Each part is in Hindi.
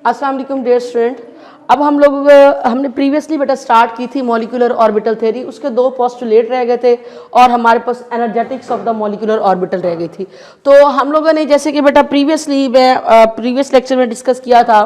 अस्सलाम वालेकुम डियर स्टूडेंट। अब हमने प्रीवियसली बेटा स्टार्ट की थी मॉलिक्यूलर ऑर्बिटल थ्योरी। उसके दो पोस्टुलेट रह गए थे और हमारे पास energetics of the molecular orbital रह गई थी। तो हम लोगों ने जैसे कि बेटा प्रीवियस लेक्चर में डिस्कस किया था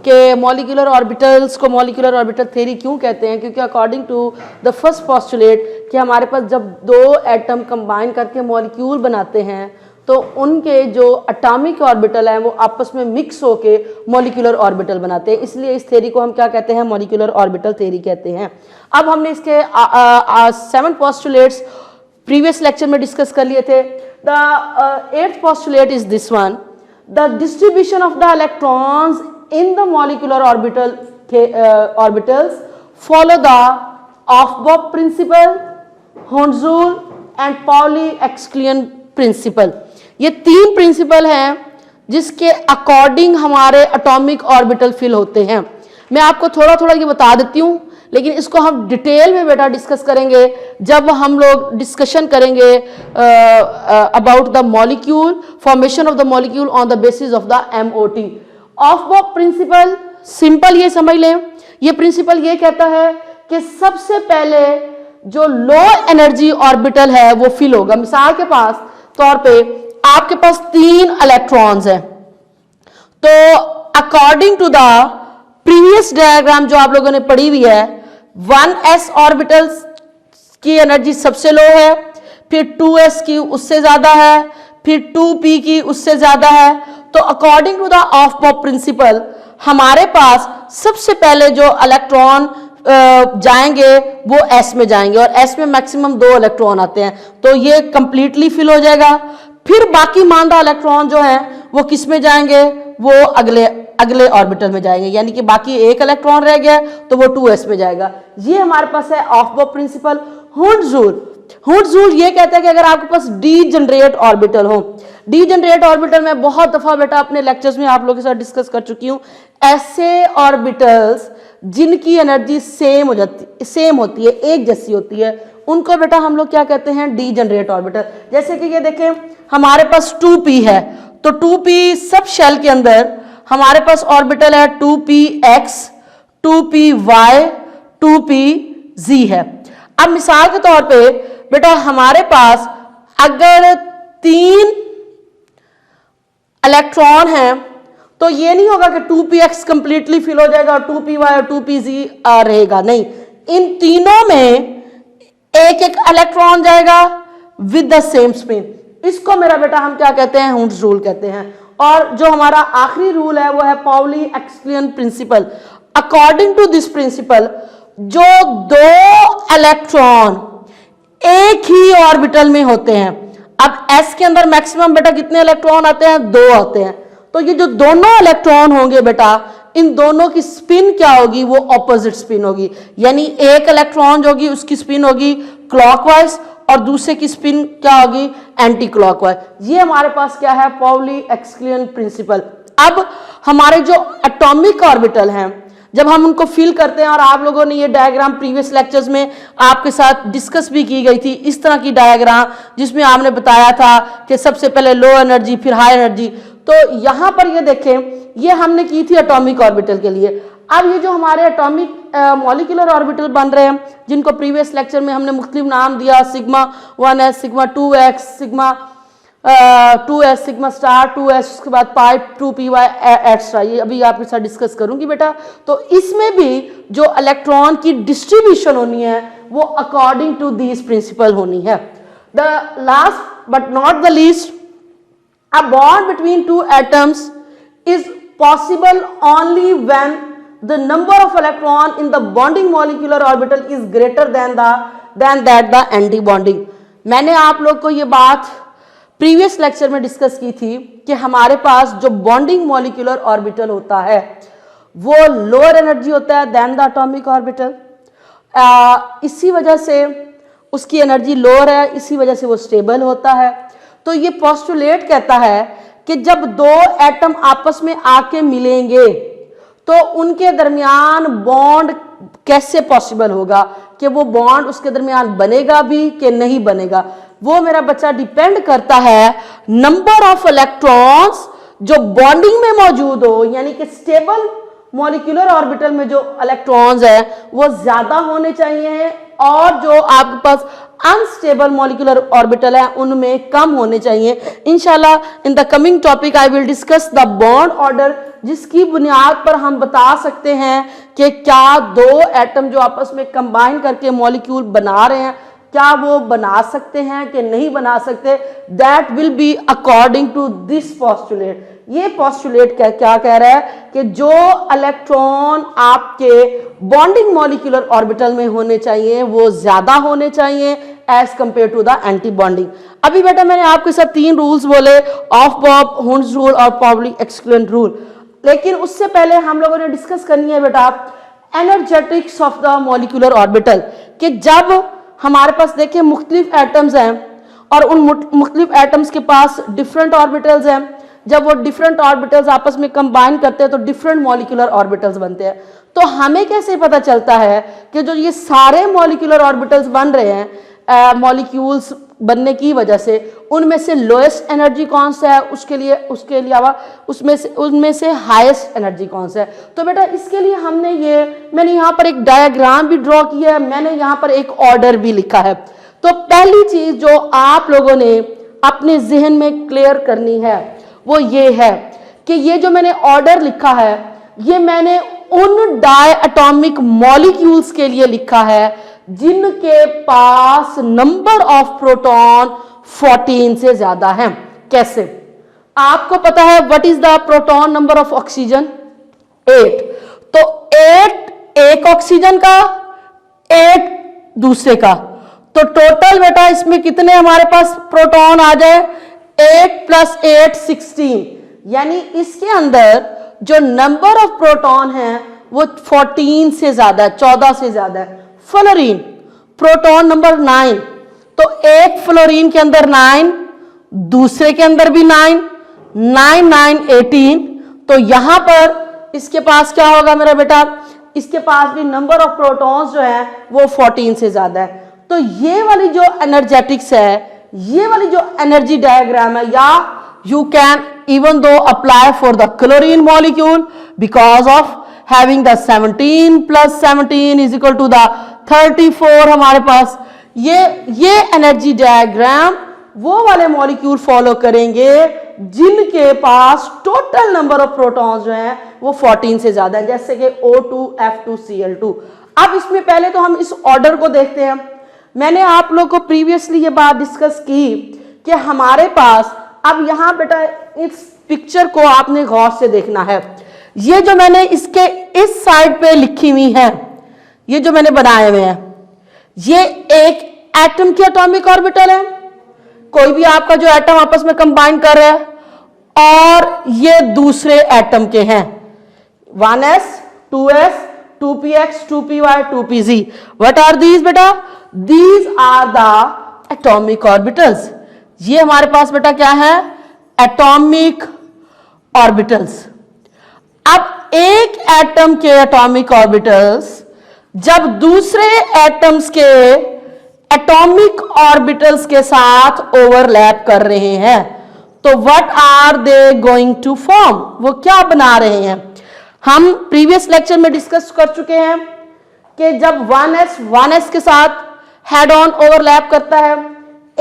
कि मॉलिक्यूलर ऑर्बिटल्स को मॉलिक्यूलर ऑर्बिटल थ्योरी क्यों कहते हैं, क्योंकि according to the first postulate कि हमारे पास जब दो एटम कंबाइन करके मॉलिक्यूल बनाते हैं तो उनके जो एटॉमिक ऑर्बिटल हैं वो आपस में मिक्स होके मॉलिक्यूलर ऑर्बिटल बनाते हैं। इसलिए इस थ्योरी को हम क्या कहते हैं, मॉलिक्यूलर ऑर्बिटल थ्योरी कहते हैं। अब हमने इसके 7 पोस्टुलेट्स प्रीवियस लेक्चर में डिस्कस कर लिए थे। The 8th postulate is this one, the distribution of the electrons in the molecular orbitals follow the Aufbau principle, Hund's rule and Pauli exclusion principle. ये 3 प्रिंसिपल हैं जिसके अकॉर्डिंग हमारे एटॉमिक ऑर्बिटल फिल होते हैं। मैं आपको थोड़ा थोड़ा ये बता देती हूँ, लेकिन इसको हम डिटेल में बेटा डिस्कस करेंगे जब हम लोग डिस्कशन करेंगे about the molecule, formation of the molecule on the basis of the MOT। Aufbau principle simple ये समझ लें, ये प्रिंसिपल ये कहता है कि सबसे पहले जो लो एनर्जी ऑर्बिटल है वो फिल होगा। मिसाल के पास तौर पे आपके पास 3 इलेक्ट्रॉन्स हैं, तो according to the previous diagram जो आप लोगों ने पढ़ी हुई है, 1s ऑर्बिटल की एनर्जी सबसे लो है, फिर 2s की उससे ज्यादा है, फिर 2p की उससे ज्यादा है। तो according to the Aufbau principle हमारे पास सबसे पहले जो इलेक्ट्रॉन जाएंगे वो s में जाएंगे और s में मैक्सिमम 2 इलेक्ट्रॉन आते हैं, तो ये कंप्लीटली फिल हो जाएगा। फिर बाकी मानदा इलेक्ट्रॉन जो है वो किस में जाएंगे, वो अगले ऑर्बिटल में जाएंगे, यानी कि बाकी 1 इलेक्ट्रॉन रह गया तो वो 2s में जाएगा। ये हमारे पास है ऑफ-बॉब प्रिंसिपल। हर्ट्ज रूल ये कहता है कि अगर आपके पास डीजनरेट ऑर्बिटल हो, डीजनरेट ऑर्बिटल में बहुत दफा बेटा अपने लेक्चर्स में आप लोगों के साथ डिस्कस कर चुकी हूं, ऐसे ऑर्बिटल्स जिनकी एनर्जी सेम होती है, एक जैसी होती है, उनको बेटा हम लोग क्या कहते हैं, डीजनरेट ऑर्बिटल। जैसे कि ये देखें हमारे पास 2p है, तो 2p सब शेल के अंदर हमारे पास ऑर्बिटल है 2px, 2py, 2pz है। अब मिसाल के तौर पे बेटा हमारे पास अगर 3 इलेक्ट्रॉन हैं तो ये नहीं होगा कि 2px कंप्लीटली फिल हो जाएगा और 2py और 2pz रहेगा, नहीं, इन तीनों में एक इलेक्ट्रॉन जाएगा विद द सेम स्पिन। इसको मेरा बेटा हम क्या कहते हैं, हर्ट्ज रूल कहते हैं। और जो हमारा आखिरी रूल है वो है Pauli exclusion principle. According to this principle जो 2 इलेक्ट्रॉन एक ही ऑर्बिटल में होते हैं, अब s के अंदर मैक्सिमम बेटा कितने इलेक्ट्रॉन आते हैं, 2 आते हैं, तो ये जो दोनों इलेक्ट्रॉन होंगे बेटा इन दोनों की स्पिन क्या होगी, वो ऑपोजिट स्पिन होगी। यानी एक इलेक्ट्रॉन जो होगी उसकी स्पिन होगी क्लॉकवाइज और दूसरे की स्पिन क्या होगी, एंटी क्लॉकवाइज। ये हमारे पास क्या है, पाउली एक्सक्लूजन प्रिंसिपल। अब हमारे जो एटॉमिक ऑर्बिटल हैं जब हम उनको फिल करते हैं, और आप लोगों ने ये डायग्राम प्रीवियस लेक्चर्स में आपके साथ डिस्कस भी की गई थी, इस तरह की डायग्राम जिसमें आपने बताया था कि सबसे पहले लो एनर्जी फिर हाई एनर्जी। तो यहां पर ये देखें, ये हमने की थी एटॉमिक ऑर्बिटल के लिए। अब ये जो हमारे एटॉमिक मॉलिक्यूलर ऑर्बिटल बन रहे हैं जिनको प्रीवियस लेक्चर में हमने मुख्तलिफ नाम दिया, sigma 1s, sigma 2x, sigma 2s, sigma star 2s, उसके बाद पाई 2py एक्स्ट्रा, ये अभी आपके साथ डिस्कस करूंगी बेटा। तो इसमें भी जो इलेक्ट्रॉन की डिस्ट्रीब्यूशन होनी है वो अकॉर्डिंग टू दिस प्रिंसिपल होनी है। The last but not the least, a bond between 2 atoms is possible only when the number of electron in the bonding molecular orbital is greater than that the anti-bonding। मैंने आप लोग को ये बात प्रीवियस लेक्चर में डिस्कस की थी कि हमारे पास जो बॉन्डिंग मॉलिक्यूलर ऑर्बिटल होता है वो लोअर एनर्जी होता है देन द एटॉमिक ऑर्बिटल। इसी वजह से उसकी एनर्जी लोअर है, इसी वजह से वो स्टेबल होता है। तो ये पोस्टुलेट कहता है कि जब 2 एटम आपस में आके मिलेंगे तो उनके दरमियान बॉन्ड कैसे पॉसिबल होगा, कि वो बॉन्ड उसके दरमियान बनेगा भी कि नहीं बनेगा। वो मेरा बच्चा डिपेंड करता है नंबर ऑफ इलेक्ट्रॉन्स जो बॉन्डिंग में मौजूद हो, यानी कि स्टेबल मॉलिक्यूलर ऑर्बिटल में जो इलेक्ट्रॉन्स है वो ज्यादा होने चाहिए, और जो आपके पास अनस्टेबल मॉलिक्यूलर ऑर्बिटल है उनमें कम होने चाहिए। इंशाल्लाह in the coming topic I will discuss the bond order, जिसकी बुनियाद पर हम बता सकते हैं कि क्या दो एटम जो आपस में कंबाइन करके मॉलिक्यूल बना रहे हैं क्या वो बना सकते हैं कि नहीं बना सकते। That will be according to this postulate. ये पोस्टुलेट क्या कह रहा है कि जो इलेक्ट्रॉन आपके बॉन्डिंग मॉलिक्यूलर ऑर्बिटल में होने चाहिए वो ज्यादा होने चाहिए as compare to the anti bonding. अभी बेटा मैंने आपके साथ 3 रूल्स बोले, ऑफ बॉब, हुंड्स रूल और पाउली एक्सक्लूडेंट रूल, लेकिन उससे पहले हम लोगों ने डिस्कस करनी है बेटा energetics of the molecular orbital, कि जब हमारे पास देखिए मुख्तलिफ एटम्स हैं और उन मुख्तलिफ एटम्स के पास डिफरेंट ऑर्बिटल्स हैं, जब वो डिफरेंट ऑर्बिटल्स आपस में कंबाइन करते हैं तो डिफरेंट मॉलिक्यूलर ऑर्बिटल्स बनते हैं। तो हमें कैसे पता चलता है कि जो ये सारे मॉलिक्यूलर ऑर्बिटल्स बन रहे हैं मॉलिक्यूल्स बनने की वजह से, उनमें से लोएस्ट एनर्जी कौन सा है, उसके अलावा उनमें से हाईएस्ट एनर्जी कौन सा है। तो बेटा इसके लिए मैंने यहाँ पर एक डायग्राम भी ड्रॉ किया है, मैंने यहाँ पर एक ऑर्डर भी लिखा है। तो पहली चीज जो आप लोगों ने अपने जहन में क्लियर करनी है वो ये है कि ये जो मैंने ऑर्डर लिखा है ये मैंने उन डाई एटॉमिक मॉलिक्यूल्स के लिए लिखा है जिनके पास नंबर ऑफ प्रोटॉन 14 से ज्यादा है। कैसे? आपको पता है what is the proton number of oxygen? 8। तो 8 एक ऑक्सीजन का, 8 दूसरे का, तो टोटल बेटा इसमें कितने हमारे पास प्रोटॉन आ जाए? 8 + 8 16, यानी इसके अंदर जो नंबर ऑफ प्रोटॉन है वो 14 से ज्यादा है, 14 से ज्यादा है। फ्लोरीन प्रोटॉन नंबर 9, तो एक फ्लोरीन के अंदर 9, दूसरे के अंदर भी 9, 9 9 18, तो यहां पर इसके पास क्या होगा मेरा बेटा? इसके पास भी नंबर ऑफ प्रोटॉन्स जो है वो 14 से ज्यादा है। तो ये वाली जो एनर्जेटिक्स है, ये वाली जो एनर्जी डायग्राम है, या you can even though apply for the chlorine molecule because of having the 17 + 17 = to the 34 हमारे पास ये एनर्जी डायग्राम वो वाले मॉलिक्यूल फॉलो करेंगे जिनके पास टोटल नंबर ऑफ प्रोटॉन्स जो हैं वो 14 से ज्यादा है, जैसे कि O2 F2 Cl2। अब इसमें पहले तो हम इस ऑर्डर को देखते हैं। मैंने आप लोग को प्रीवियसली ये बात डिस्कस की कि हमारे पास, अब यहां बेटा इस पिक्चर को आपने गौर से देखना है। ये जो मैंने इसके इस साइड पे लिखी हुई है, ये जो मैंने बनाए हुए हैं, ये एक एटम की एटॉमिक ऑर्बिटल है, कोई भी आपका जो एटम आपस में कंबाइन कर रहा है, और ये दूसरे एटम के हैं 1s 2s 2px 2py 2pz। What are these बेटा? These are the atomic orbitals. ये हमारे पास बेटा क्या है? Atomic orbitals. अब एक एटम के एटॉमिक ऑर्बिटल्स जब दूसरे एटम्स के एटॉमिक ऑर्बिटल्स के साथ ओवरलैप कर रहे हैं तो what are they going to form? वो क्या बना रहे हैं? हम प्रीवियस लेक्चर में डिस्कस कर चुके हैं कि जब 1s के साथ हेड ऑन ओवरलैप करता है,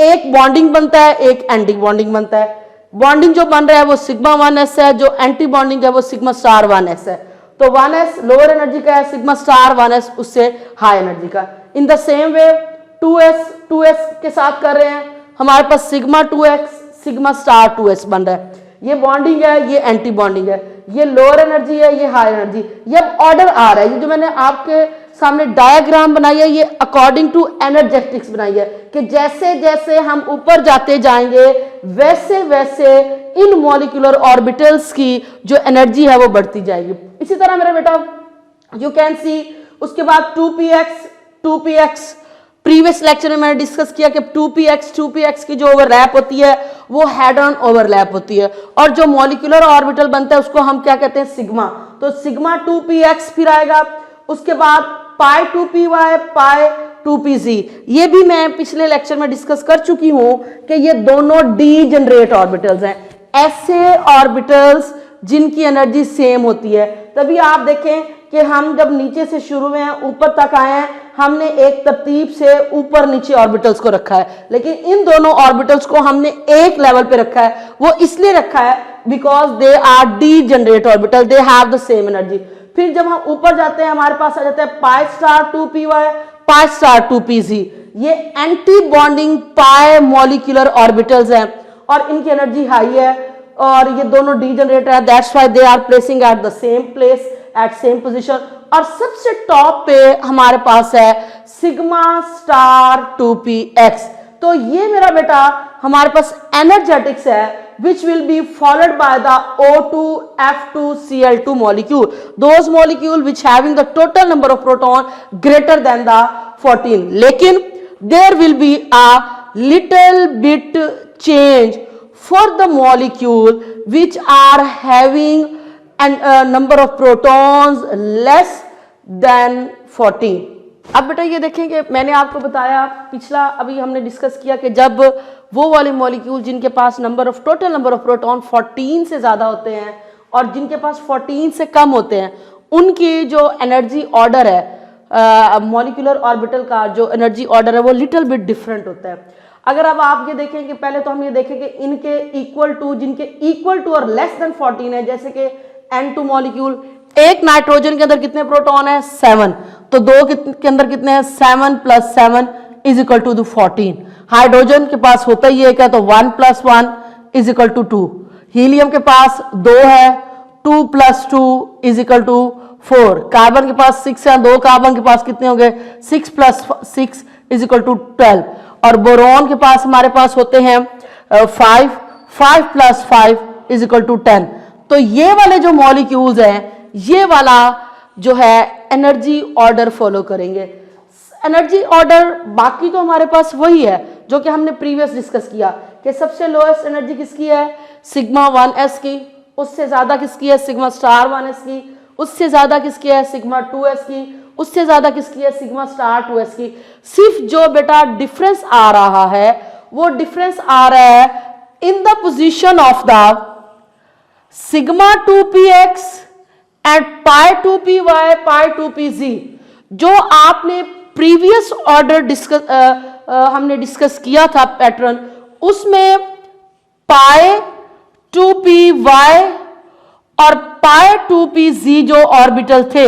एक बॉन्डिंग बनता है, एक एंटी बॉन्डिंग बनता है। बॉन्डिंग जो बन रहा है वो सिग्मा 1s है, जो एंटी बॉन्डिंग है वो सिग्मा स्टार 1s है। तो 1s लोअर एनर्जी का है, सिग्मा स्टार 1s उससे हाई एनर्जी का। In the same way 2s के साथ कर रहे हैं, हमारे पास sigma 2x sigma star 2s बन रहा है। ये बॉन्डिंग है, ये एंटी बॉन्डिंग है, ये लोअर एनर्जी है, ये हाई एनर्जी। ये अब ऑर्डर आ रहा है, ये जो मैंने आपके सामने डायग्राम बनाई है ये अकॉर्डिंग टू एनर्जेटिक्स बनाई है कि जैसे जैसे हम ऊपर जाते जाएंगे वैसे वैसे इन मॉलिक्यूलर ऑर्बिटल्स की जो एनर्जी है वो बढ़ती जाएगी। इसी तरह मेरा बेटा यू कैन सी, उसके बाद 2px प्रीवियस लेक्चर में मैंने डिस्कस किया कि 2px की जो ओवरलैप होती है वो हेड ऑन ओवरलैप होती है, और जो मॉलिक्यूलर ऑर्बिटल बनता है उसको हम क्या कहते हैं? सिग्मा। तो सिग्मा 2px फिर आएगा, उसके बाद पाई 2py पाई 2pz। ये भी मैं पिछले लेक्चर में डिस्कस कर चुकी हूं कि ये दोनों डीजेनरेट ऑर्बिटल्स हैं। ऐसे ऑर्बिटल्स जिनकी एनर्जी सेम होती है। तभी आप देखें कि हम जब नीचे से शुरू में हैं ऊपर तक आए हैं, हमने एक तरतीब से ऊपर नीचे ऑर्बिटल्स को रखा है, लेकिन इन दोनों ऑर्बिटल्स को हमने एक लेवल पे रखा है। वो इसलिए रखा है because they are degenerate orbital, they have the same energy. फिर जब हम ऊपर जाते हैं हमारे पास आ जाता है pi star 2py, pi star 2pz। ये एंटी बॉन्डिंग पाई मॉलिक्यूलर ऑर्बिटल्स हैं और इनकी एनर्जी हाई है और ये दोनों डीजेनरेट है, that's why they are placing at the same place at same position. और सबसे टॉप पे हमारे पास है सिग्मा स्टार 2px। तो ये मेरा बेटा हमारे पास एनर्जेटिक्स है which will be followed by the O2F2Cl2 molecule, those molecule which having the total number of proton greater than the 14. लेकिन there will be a little bit change for the molecule which are having a number of protons less than 14. अब बेटा ये देखें कि मैंने आपको बताया पिछला अभी हमने डिस्कस किया कि जब वो वाले मॉलिक्यूल जिनके पास टोटल नंबर ऑफ प्रोटॉन 14 से ज़्यादा होते हैं और जिनके पास 14 से कम होते हैं, उनकी जो एनर्जी ऑर्डर है मॉलिक्यूलर ऑर्बिटल का जो एनर्जी ऑर्डर है वो लिटिल बिट डिफरेंट होता है। अगर अब आप ये देखें कि पहले तो हम ये देखें कि इनके इक्वल टू, जिनके इक्वल टू और लेस देन 14 है, जैसे कि N2 मॉलिक्यूल, एक नाइट्रोजन के अंदर कितने प्रोटॉन है 7, तो दो के अंदर कितने हैं 7 + 7 = 14। हाइड्रोजन के पास होता ही एक है तो 1 + 1 = 2। हीलियम के पास 2 है, 2 + 2 = 4। कार्बन के पास 6 है, 2 कार्बन के पास कितने होंगे 6 + 6 = 12। और बोरॉन के पास हमारे पास होते हैं 5 + 5 = 10। तो ये वाले जो मॉलिक्यूल्स हैं ये वाला जो है एनर्जी ऑर्डर फॉलो करेंगे। एनर्जी ऑर्डर बाकी तो हमारे पास वही है जो कि हमने प्रीवियस डिस्कस किया कि सबसे लोएस्ट एनर्जी किसकी है सिग्मा 1s की, उससे ज्यादा किसकी है सिग्मा स्टार 1s की, उससे ज्यादा किसकी है सिग्मा 2s की, उससे ज्यादा किसकी है सिग्मा स्टार 2s की। सिर्फ जो बेटा डिफरेंस आ रहा है वो डिफरेंस आ रहा है in the position of the sigma 2px and pi 2py pi 2pz। जो आपने प्रीवियस ऑर्डर हमने डिस्कस किया था पैटर्न, उसमें पाई 2py और पाई 2pz जो ऑर्बिटल थे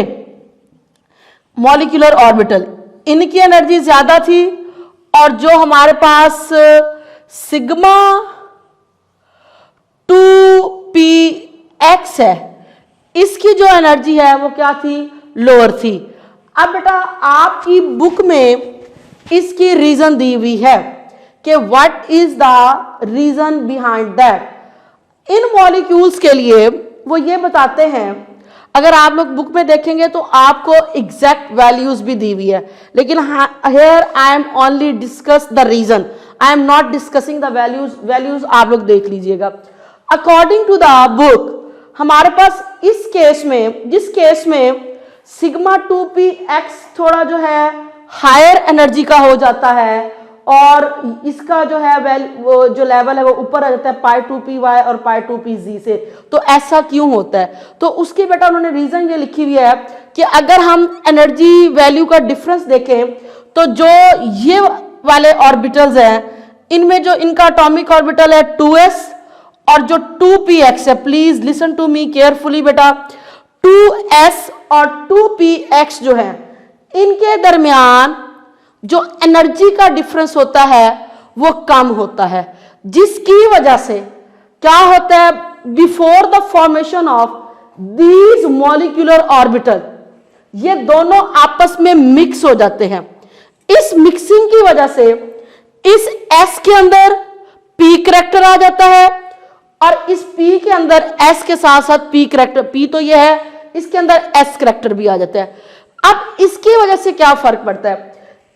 मॉलिक्यूलर ऑर्बिटल, इनकी एनर्जी ज्यादा थी और जो हमारे पास सिग्मा 2px है इसकी जो एनर्जी है वो क्या थी लोअर थी। अब बेटा आपकी बुक में इसकी रीजन दी हुई है कि what is the reason behind that. इन मॉलिक्यूल्स के लिए वो ये बताते हैं, अगर आप लोग बुक में देखेंगे तो आपको एग्जैक्ट वैल्यूज भी दी हुई है, लेकिन here I am only discuss the reason, I am not discussing the values आप लोग देख लीजिएगा। अकॉर्डिंग टू द बुक हमारे पास इस केस में, जिस केस में सिग्मा 2px थोड़ा जो है हायर एनर्जी का हो जाता है और इसका जो है वो जो लेवल है वो ऊपर आ जाता है पाई 2py और पाई 2pz से, तो ऐसा क्यों होता है? तो उसके बेटा उन्होंने रीजन ये लिखी हुई है कि अगर हम एनर्जी वैल्यू का डिफरेंस देखें तो जो ये वाले ऑर्बिटल्स हैं इनमें जो इनका एटॉमिक ऑर्बिटल है 2s और जो 2px है, please listen to me carefully बेटा, 2s और 2px जो है इनके दरमियान जो एनर्जी का डिफरेंस होता है वो कम होता है, जिसकी वजह से क्या होता है before the formation of these molecular orbital ये दोनों आपस में मिक्स हो जाते हैं। इस मिक्सिंग की वजह से इस s के अंदर p करैक्टर आ जाता है और इस p के अंदर s के साथ साथ p करैक्टर, p तो ये है, इसके अंदर s करैक्टर भी आ जाता है। अब इसकी वजह से क्या फर्क पड़ता है,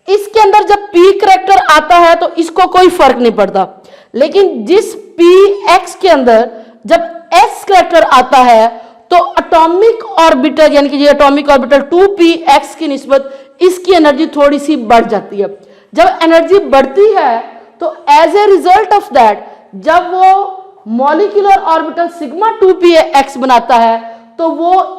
इसके अंदर जब p करैक्टर आता है तो इसको कोई फर्क नहीं पड़ता, लेकिन जिस px के अंदर जब s करैक्टर आता है तो एटॉमिक ऑर्बिटल यानी कि ये एटॉमिक ऑर्बिटल 2px की निस्बत इसकी एनर्जी थोड़ी सी बढ़ जाती है। जब एनर्जी बढ़ती है तो as a result of that जब वो मॉलिक्यूलर ऑर्बिटल सिग्मा 2px बनाता है तो वो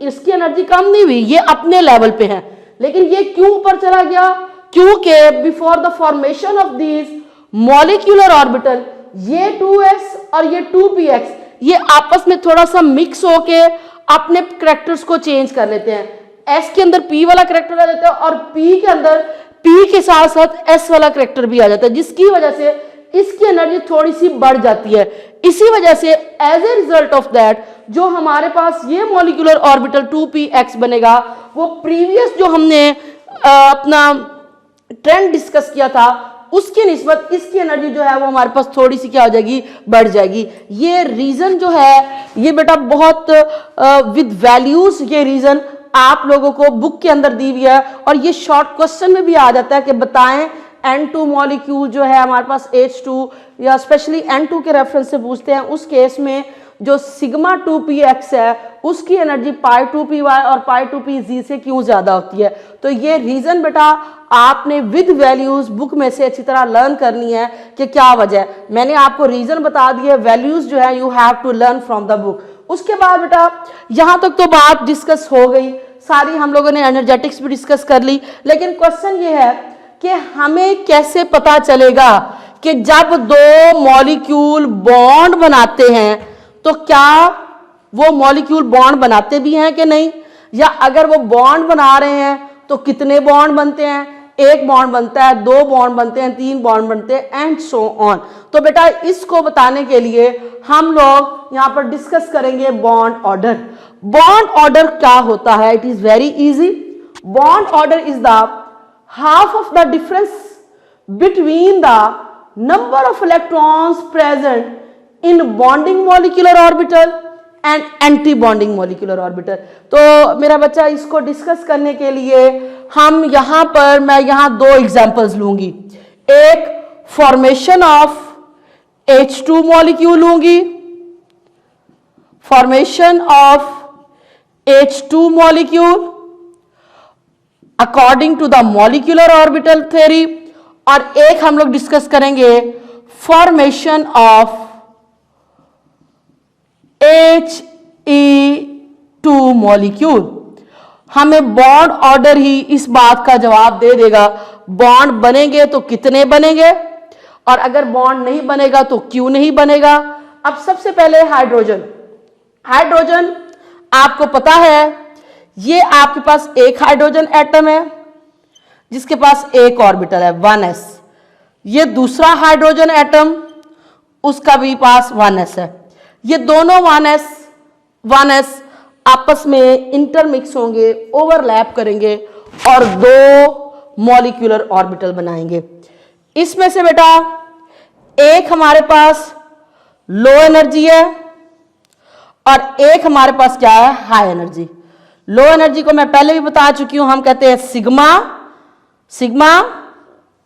इसकी एनर्जी कम नहीं हुई, ये अपने लेवल पे है। लेकिन ये क्यों ऊपर चला गया? क्योंकि before the formation of these molecular orbital ये 2s और ये 2px ये आपस में थोड़ा सा मिक्स होके अपने कैरेक्टर्स को चेंज कर लेते हैं। s के अंदर p वाला कैरेक्टर आ जाता है और p के अंदर p के साथ साथ s वाला कैरेक्टर भी आ जाता है, जिसकी वजह से इसकी एनर्जी थोड़ी सी बढ़ जाती है। इसी वजह से as a result of that जो हमारे पास ये मॉलिक्यूलर ऑर्बिटल 2px बनेगा वो प्रीवियस जो हमने अपना ट्रेंड डिस्कस किया था उसकी निस्बत इसकी एनर्जी जो है वो हमारे पास थोड़ी सी क्या हो जाएगी, बढ़ जाएगी। ये रीजन जो है ये बेटा बहुत विद वैल्यूज ये रीजन आप लोगों को बुक के अंदर दी हुई है और ये शॉर्ट क्वेश्चन में भी आ जाता है कि बताएं N2 मॉलिक्यूल जो है हमारे पास H2 या स्पेशली N2 के रेफरेंस से पूछते हैं, उस केस में जो सिग्मा 2px है उसकी एनर्जी पाई 2py और पाई 2pz से क्यों ज्यादा होती है। तो ये रीजन बेटा आपने विद वैल्यूज बुक में से अच्छी तरह लर्न करनी है कि क्या वजह है। मैंने आपको रीजन बता दिए, वैल्यूज जो है you have to learn from the book. उसके बाद बेटा यहां तक तो बात डिस्कस हो गई सारी, हम लोगों ने एनर्जेटिक्स भी डिस्कस कर ली। लेकिन क्वेश्चन ये है कि हमें कैसे पता चलेगा कि जब दो मॉलिक्यूल बॉन्ड बनाते हैं तो क्या वो मॉलिक्यूल बॉन्ड बनाते भी हैं कि नहीं, या अगर वो बॉन्ड बना रहे हैं तो कितने बॉन्ड बनते हैं, एक बॉन्ड बनता है, दो बॉन्ड बनते हैं, तीन बॉन्ड बनते हैं एंड सो ऑन। तो बेटा इसको बताने के लिए हम लोग यहां पर डिस्कस करेंगे बॉन्ड ऑर्डर। बॉन्ड ऑर्डर क्या होता है? It is very easy. Bond order is the half of the difference between the number of electrons present in bonding molecular orbital and anti-bonding molecular orbital। तो मेरा बच्चा इसको डिस्कस करने के लिए हम यहां पर मैं यहां दो एग्जांपल्स लूंगी। एक फॉर्मेशन ऑफ H2 मॉलिक्यूल लूंगी, formation of H2 molecule according to the molecular orbital theory, और एक हम लोग डिस्कस करेंगे फॉर्मेशन ऑफ He2 मॉलिक्यूल। हमें बॉन्ड ऑर्डर ही इस बात का जवाब दे देगा बॉन्ड बनेंगे तो कितने बनेंगे और अगर बॉन्ड नहीं बनेगा तो क्यों नहीं बनेगा। अब सबसे पहले हाइड्रोजन। हाइड्रोजन आपको पता है ये आपके पास एक हाइड्रोजन एटम है जिसके पास एक ऑर्बिटल है 1s। ये दूसरा हाइड्रोजन एटम उसका भी पास 1s है। ये दोनों 1s आपस में इंटरमिक्स होंगे, ओवरलैप करेंगे और दो मॉलिक्यूलर ऑर्बिटल बनाएंगे। इसमें से बेटा एक हमारे पास लो एनर्जी है और एक हमारे पास क्या है, हाई एनर्जी। लो एनर्जी को मैं पहले भी बता चुकी हूं, हम कहते हैं सिग्मा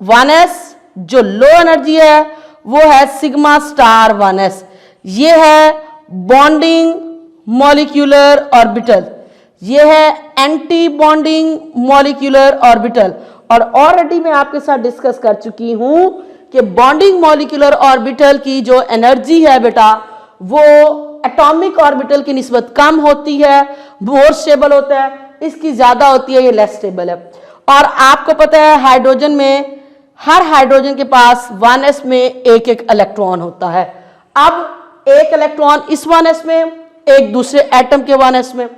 1s। जो लो एनर्जी है वो है सिग्मा स्टार 1s। ये है बॉन्डिंग मॉलिक्यूलर ऑर्बिटल, ये है एंटी बॉन्डिंग मॉलिक्यूलर ऑर्बिटल। और ऑलरेडी मैं आपके साथ डिस्कस कर चुकी हूं कि बॉन्डिंग मॉलिक्यूलर ऑर्बिटल की जो एनर्जी है बेटा वो एटॉमिक ऑर्बिटल की निस्बत कम होती है, मोर स्टेबल होता है, इसकी ज्यादा होती है, ये लेस स्टेबल है। और आपको पता है हाइड्रोजन में हर हाइड्रोजन के पास 1s में एक एक इलेक्ट्रॉन होता है। अब एक इलेक्ट्रॉन इस 1s में, एक दूसरे एटम के 1s में।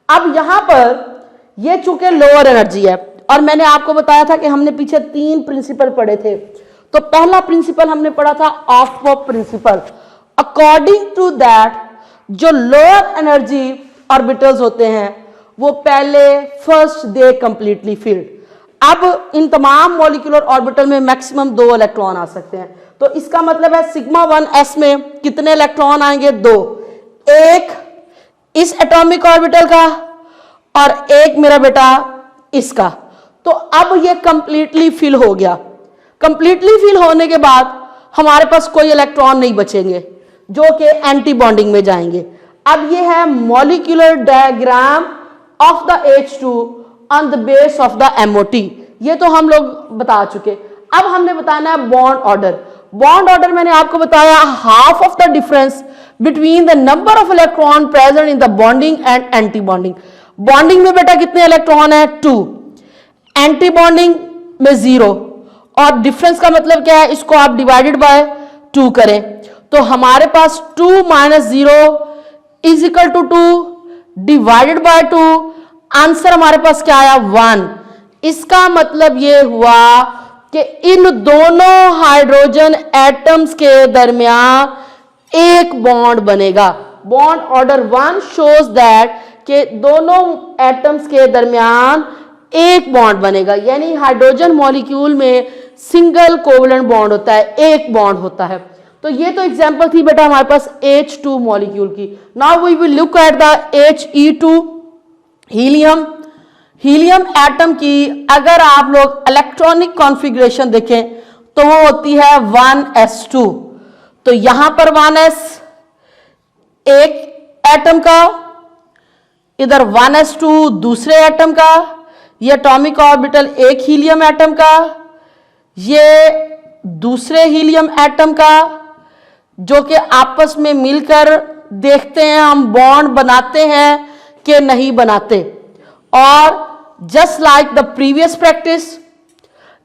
अब यहां पर ये चूंकि लोअर एनर्जी है और मैंने आपको बताया था कि हमने पीछे 3 प्रिंसिपल पढ़े थे। तो पहला प्रिंसिपल हमने पढ़ा था Aufbau principle. According to that जो लोअर एनर्जी ऑर्बिटल्स होते हैं वो पहले फर्स्ट दे कंप्लीटली फिल्ड। अब इन तमाम मॉलिक्यूलर ऑर्बिटल में मैक्सिमम 2 इलेक्ट्रॉन आ सकते हैं। तो इसका मतलब है सिग्मा 1s में कितने इलेक्ट्रॉन आएंगे, 2। एक इस एटॉमिक ऑर्बिटल का और एक मेरा बेटा इसका। तो अब ये कंप्लीटली फिल हो गया। कंप्लीटली फिल होने के बाद हमारे पास कोई इलेक्ट्रॉन नहीं बचेंगे जो कि एंटी बॉन्डिंग में जाएंगे। अब ये है molecular diagram of the H2 on the base of the MOT। ये तो हम लोग बता चुके। अब हमने बताना है बॉन्ड ऑर्डर। बॉन्ड ऑर्डर मैंने आपको बताया half of the difference between the number of electron present in the bonding and anti bonding. Bonding में बेटा कितने इलेक्ट्रॉन है? 2, एंटी बॉन्डिंग में 0, और डिफरेंस का मतलब क्या है? इसको आप डिवाइडेड बाय 2 करें तो हमारे पास 2 - 0 is equal to 2 divided by 2, answer हमारे पास क्या आया? 1। इसका मतलब ये हुआ कि इन दोनों हाइड्रोजन एटम्स के दरमियान एक बॉन्ड बनेगा। बॉन्ड ऑर्डर 1 शोज दैट कि दोनों एटम्स के दरमियान एक बॉन्ड बनेगा, यानी हाइड्रोजन मॉलिक्यूल में सिंगल कोवलेंट बॉन्ड होता है, एक बॉन्ड होता है। तो ये तो एग्जांपल थी बेटा हमारे पास H2 मॉलिक्यूल की। Now we will look at the He2 helium. Helium atom की अगर आप लोग इलेक्ट्रॉनिक कॉन्फ़िगरेशन देखें तो वो होती है 1s2। तो यहां पर 1s एक एटम का, इधर 1s2 दूसरे एटम का, ये एटॉमिक ऑर्बिटल एक हीलियम एटम का, ये दूसरे हीलियम एटम का, जो कि आपस में मिलकर देखते हैं हम बॉन्ड बनाते हैं कि नहीं बनाते। और just like the previous practice,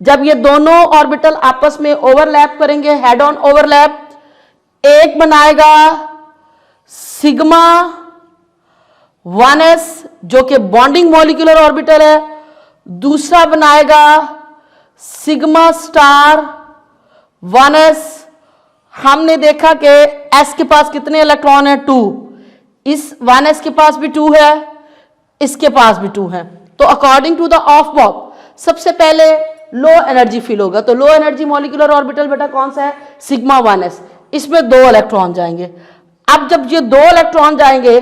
जब ये दोनों ऑर्बिटल आपस में ओवरलैप करेंगे, हेड ऑन ओवरलैप, एक बनाएगा सिग्मा 1s जो कि बॉन्डिंग मॉलिक्यूलर ऑर्बिटल है, दूसरा बनाएगा सिग्मा स्टार 1s। हमने देखा कि s के पास कितने इलेक्ट्रॉन है? 2। इस 1s के पास भी 2 है, इसके पास भी 2 है। तो अकॉर्डिंग टू द ऑफ बॉक्स सबसे पहले लो एनर्जी फील होगा। तो लो एनर्जी मॉलिक्यूलर ऑर्बिटल बेटा कौन सा है? Sigma 1s। इसमें 2 इलेक्ट्रॉन जाएंगे। अब जब ये 2 इलेक्ट्रॉन जाएंगे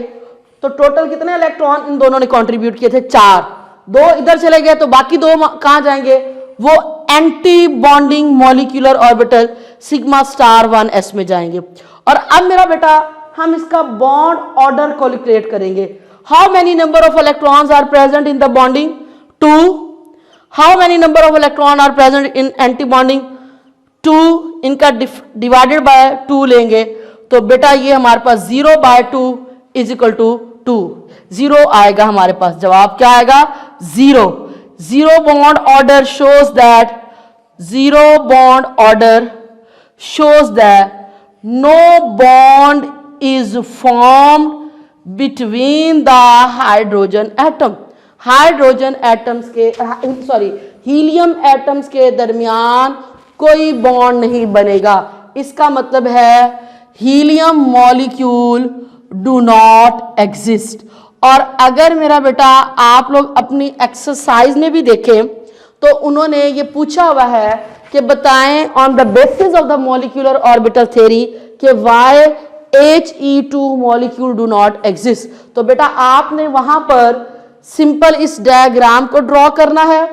तो टोटल कितने इलेक्ट्रॉन इन दोनों ने कंट्रीब्यूट किए थे? 4। 2 इधर चले गए तो बाकी 2 कहां जाएंगे? वो anti bonding molecular orbital sigma star 1s में जाएंगे। और अब मेरा बेटा हम इसका बॉन्ड ऑर्डर कैलकुलेट करेंगे। How many number of electrons are present in the bonding? 2। How many number of electron are present in anti bonding? 2। इनका डिवाइडेड बाय 2 लेंगे तो बेटा ये हमारे पास 0/2 इज इक्वल टू 2। 0 आएगा हमारे पास। जवाब क्या आएगा? 0। 0 bond order shows that 0 bond order shows that no bond is formed between the hydrogen atom। Hydrogen atoms के हीलियम एटम्स के दरमियान कोई बॉन्ड नहीं बनेगा। इसका मतलब है helium molecule do not exist. और अगर मेरा बेटा आप लोग अपनी एक्सरसाइज में भी देखें तो उन्होंने ये पूछा हुआ है कि बताएं on the basis of the molecular orbital theory कि why He2 molecule do not exist. तो बेटा आपने वहां पर सिंपल इस डायग्राम को ड्रॉ करना है,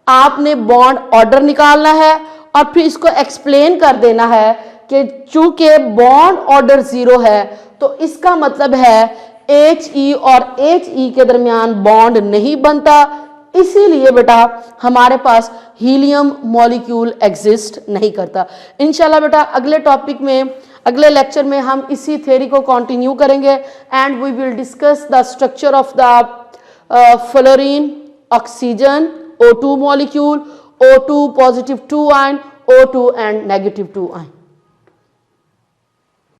आपने बॉन्ड ऑर्डर निकालना है और फिर इसको एक्सप्लेन कर देना है कि चूंकि बॉन्ड ऑर्डर 0 है तो इसका मतलब है He और He के दरमियान बॉन्ड नहीं बनता, इसीलिए बेटा हमारे पास हीलियम मॉलिक्यूल एग्जिस्ट नहीं करता। इंशाल्लाह बेटा अगले टॉपिक में, अगले लेक्चर में हम इसी थ्योरी को कंटिन्यू करेंगे and we will discuss the structure of the fluorine, oxygen, O2 molecule, O2 positive 2 ion, O2 and negative 2 ion।